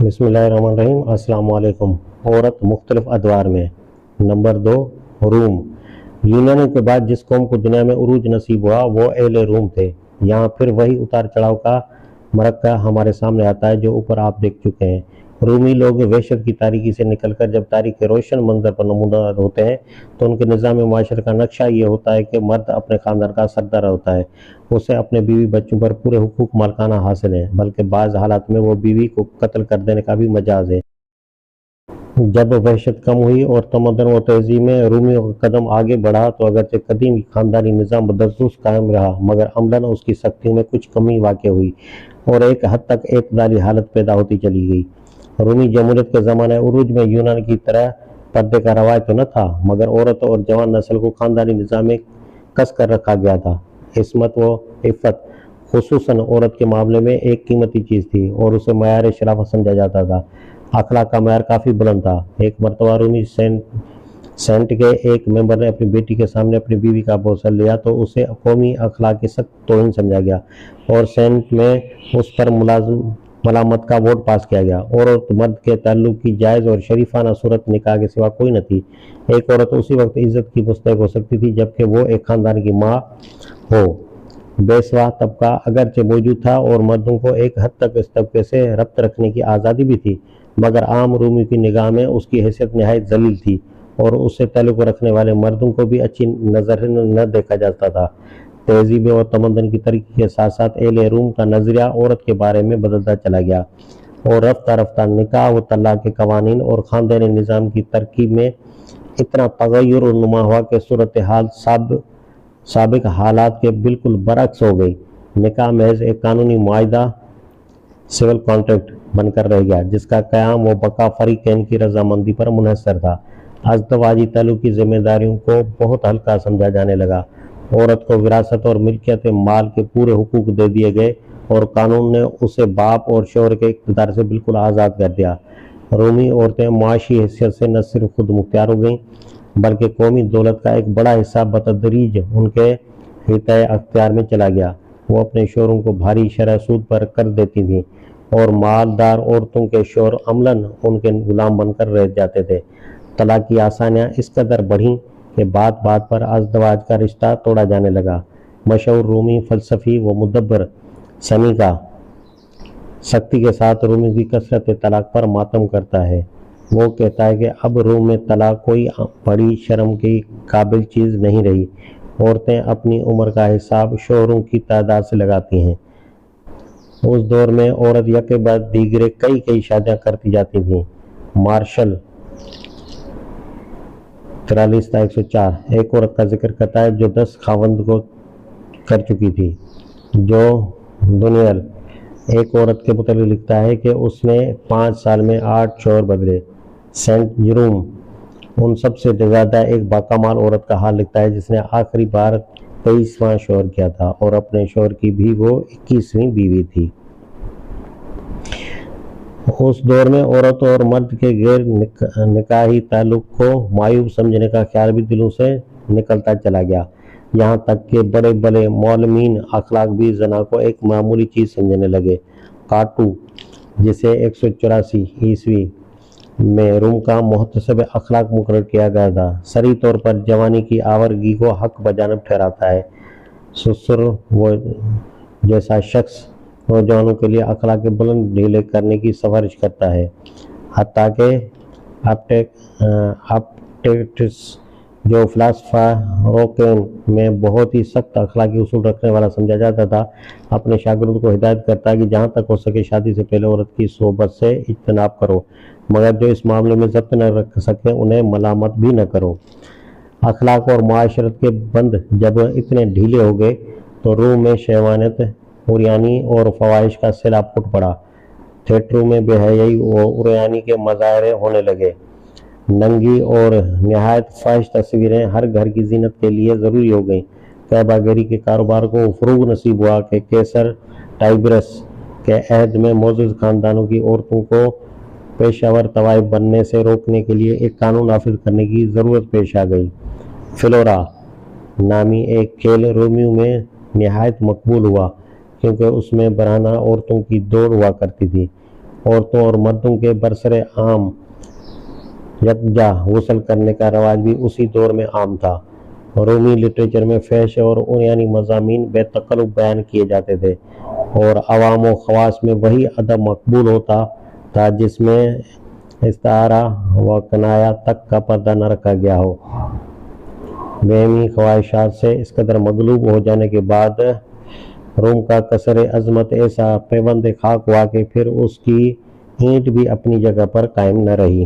بسم اللہ الرحمن الرحیم۔ السلام علیکم۔ عورت مختلف ادوار میں۔ نمبر 2، روم۔ یونانیوں کے بعد جس قوم کو دنیا میں عروج نصیب ہوا وہ اہل روم تھے۔ یہاں پھر وہی اتار چڑھاؤ کا مرکہ ہمارے سامنے آتا ہے جو اوپر آپ دیکھ چکے ہیں۔ رومی لوگ وحشت کی تاریکی سے نکل کر جب تاریخ کے روشن منظر پر نمودار ہوتے ہیں تو ان کے نظام معاشرت کا نقشہ یہ ہوتا ہے کہ مرد اپنے خاندان کا سردار ہوتا ہے، اسے اپنے بیوی بچوں پر پورے حقوق مالکانہ حاصل ہیں، بلکہ بعض حالات میں وہ بیوی کو قتل کر دینے کا بھی مجاز ہے۔ جب وحشت کم ہوئی اور تمدن و تہذیب میں رومیوں کا قدم آگے بڑھا تو اگرچہ قدیم خاندانی نظام بدستور قائم رہا مگر عملاً اس کی سختیوں میں کچھ کمی واقع ہوئی اور ایک حد تک اعتدالی حالت پیدا ہوتی چلی گئی۔ رومی جمہوریت کے زمانہ عروج میں یونان کی طرح پردے کا رواج تو نہ تھا مگر عورت اور جوان نسل کو خاندانی نظام میں کس کر رکھا گیا تھا۔ عصمت و عفت خصوصاً عورت کے معاملے میں ایک قیمتی چیز تھی اور اسے معیار شرافت سمجھا جاتا تھا۔ اخلاق کا معیار کافی بلند تھا۔ ایک مرتبہ رومی سینٹ کے ایک ممبر نے اپنی بیٹی کے سامنے اپنی بیوی کا بوسہ لیا تو اسے قومی اخلاق کی سخت توہین سمجھا گیا اور سینٹ میں اس پر ملامت کا ووٹ پاس کیا گیا۔ عورت مرد کے تعلق کی جائز اور شریفانہ صورت نکاح کے سوا کوئی نہ تھی۔ ایک عورت اسی وقت عزت کی مستحق ہو سکتی تھی جبکہ وہ ایک خاندان کی ماں ہو۔ بیسوا طبقہ اگرچہ موجود تھا اور مردوں کو ایک حد تک اس طبقے سے ربط رکھنے کی آزادی بھی تھی مگر عام رومی کی نگاہ میں اس کی حیثیت نہایت ذلیل تھی اور اس سے تعلق رکھنے والے مردوں کو بھی اچھی نظر نہ دیکھا جاتا تھا۔ تہذیب اور تمدن کی ترقی کے ساتھ ساتھ اہل روم کا نظریہ عورت کے بارے میں بدلتا چلا گیا اور رفتہ رفتہ نکاح و طلاق کے قوانین اور خاندانی نظام کی ترکیب میں اتنا تغیر و نما ہوا کہ صورتحال سابق حالات کے بالکل برعکس ہو گئی۔ نکاح محض ایک قانونی معاہدہ سول کانٹریکٹ بن کر رہ گیا جس کا قیام و بقا فریقین کی رضامندی پر منحصر تھا۔ ازدواجی تعلق کی ذمہ داریوں کو بہت ہلکا سمجھا جانے لگا۔ عورت کو وراثت اور ملکیت مال کے پورے حقوق دے دیے گئے اور قانون نے اسے باپ اور شوہر کے اقتدار سے بالکل آزاد کر دیا۔ رومی عورتیں معاشی حیثیت سے نہ صرف خود مختار ہو گئیں بلکہ قومی دولت کا ایک بڑا حصہ بتدریج ان کے حصۂ اختیار میں چلا گیا۔ وہ اپنے شوہروں کو بھاری شرح سود پر قرض دیتی تھیں اور مالدار عورتوں کے شوہر عملاً ان کے غلام بن کر رہ جاتے تھے۔ طلاق کی آسانیاں اس قدر بڑھیں کہ بات بات پر ازدواج کا رشتہ توڑا جانے لگا۔ مشہور رومی فلسفی و مدبر سینیکا سختی کے ساتھ رومی کی کثرت طلاق پر ماتم کرتا ہے۔ وہ کہتا ہے کہ اب روم میں طلاق کوئی بڑی شرم کی قابل چیز نہیں رہی۔ عورتیں اپنی عمر کا حساب شوہروں کی تعداد سے لگاتی ہیں۔ اس دور میں عورت یکے بعد دیگرے کئی شادیاں کرتی جاتی تھیں۔ مارشل 43-104 ایک عورت کا ذکر کرتا ہے جو 10 خاوند کو کر چکی تھی۔ جو دونیل ایک عورت کے متعلق لکھتا ہے کہ اس نے 5 سال میں 8 شوہر بدلے۔ سینٹ جیروم ان سب سے زیادہ ایک باکمال عورت کا حال لکھتا ہے جس نے آخری بار 23واں شوہر کیا تھا اور اپنے شوہر کی بھی وہ 21ویں بیوی تھی۔ اس دور میں عورت اور مرد کے غیر نکاحی تعلق کو معیوب سمجھنے کا خیال بھی دلوں سے نکلتا چلا گیا، یہاں تک کہ بڑے بڑے معلمین اخلاق بھی زنا کو ایک معمولی چیز سمجھنے لگے۔ کاٹو جسے 184 عیسوی میں روم کا محتسب اخلاق مقرر کیا گیا تھا، صریح طور پر جوانی کی آوارگی کو حق بجانب ٹھہراتا ہے۔ سسر وہ جیسا شخص نوجوانوں کے لیے اخلاق بلند ڈھیلے کرنے کی سفارش کرتا ہے، حتیٰ کہ اپٹیکٹس جو فلسفہ روکین میں بہت ہی سخت اخلاقی اصول رکھنے والا سمجھا جاتا تھا، اپنے شاگردوں کو ہدایت کرتا ہے کہ جہاں تک ہو سکے شادی سے پہلے عورت کی صحبت سے اجتناب کرو مگر جو اس معاملے میں ضبط نہ رکھ سکے انہیں ملامت بھی نہ کرو۔ اخلاق اور معاشرت کے بند جب اتنے ڈھیلے ہو گئے تو روم میں شہوانیت، عریانی اور فواہش کا سیلاب پھوٹ پڑا۔ تھیٹروں میں بے حیائی و عریانی کے مظاہرے ہونے لگے۔ ننگی اور نہایت فاحش تصویریں ہر گھر کی زینت کے لیے ضروری ہو گئیں۔ کعبہ گری کے کاروبار کو فروغ نصیب ہوا کہ کیسر ٹائبرس کے عہد میں معزز خاندانوں کی عورتوں کو پیشہ ور طوائف بننے سے روکنے کے لیے ایک قانون نافذ کرنے کی ضرورت پیش آ گئی۔ فلورا نامی ایک کھیل رومیوں میں نہایت مقبول ہوا کیونکہ اس میں برہنہ عورتوں کی دوڑ ہوا کرتی تھی۔ عورتوں اور مردوں کے برسر عام یکجا غسل کرنے کا رواج بھی اسی دور میں عام تھا۔ رومی لٹریچر میں فحش اور عریانی مضامین بے تکلف بیان کیے جاتے تھے، اور عوام و خواص میں وہی ادب مقبول ہوتا تھا جس میں استعارہ و کنایا تک کا پردہ نہ رکھا گیا ہو۔ وہمی خواہشات سے اس قدر مغلوب ہو جانے کے بعد روم کا قصر عظمت ایسا پیوند خاک ہوا کہ پھر اس کی اینٹ بھی اپنی جگہ پر قائم نہ رہی۔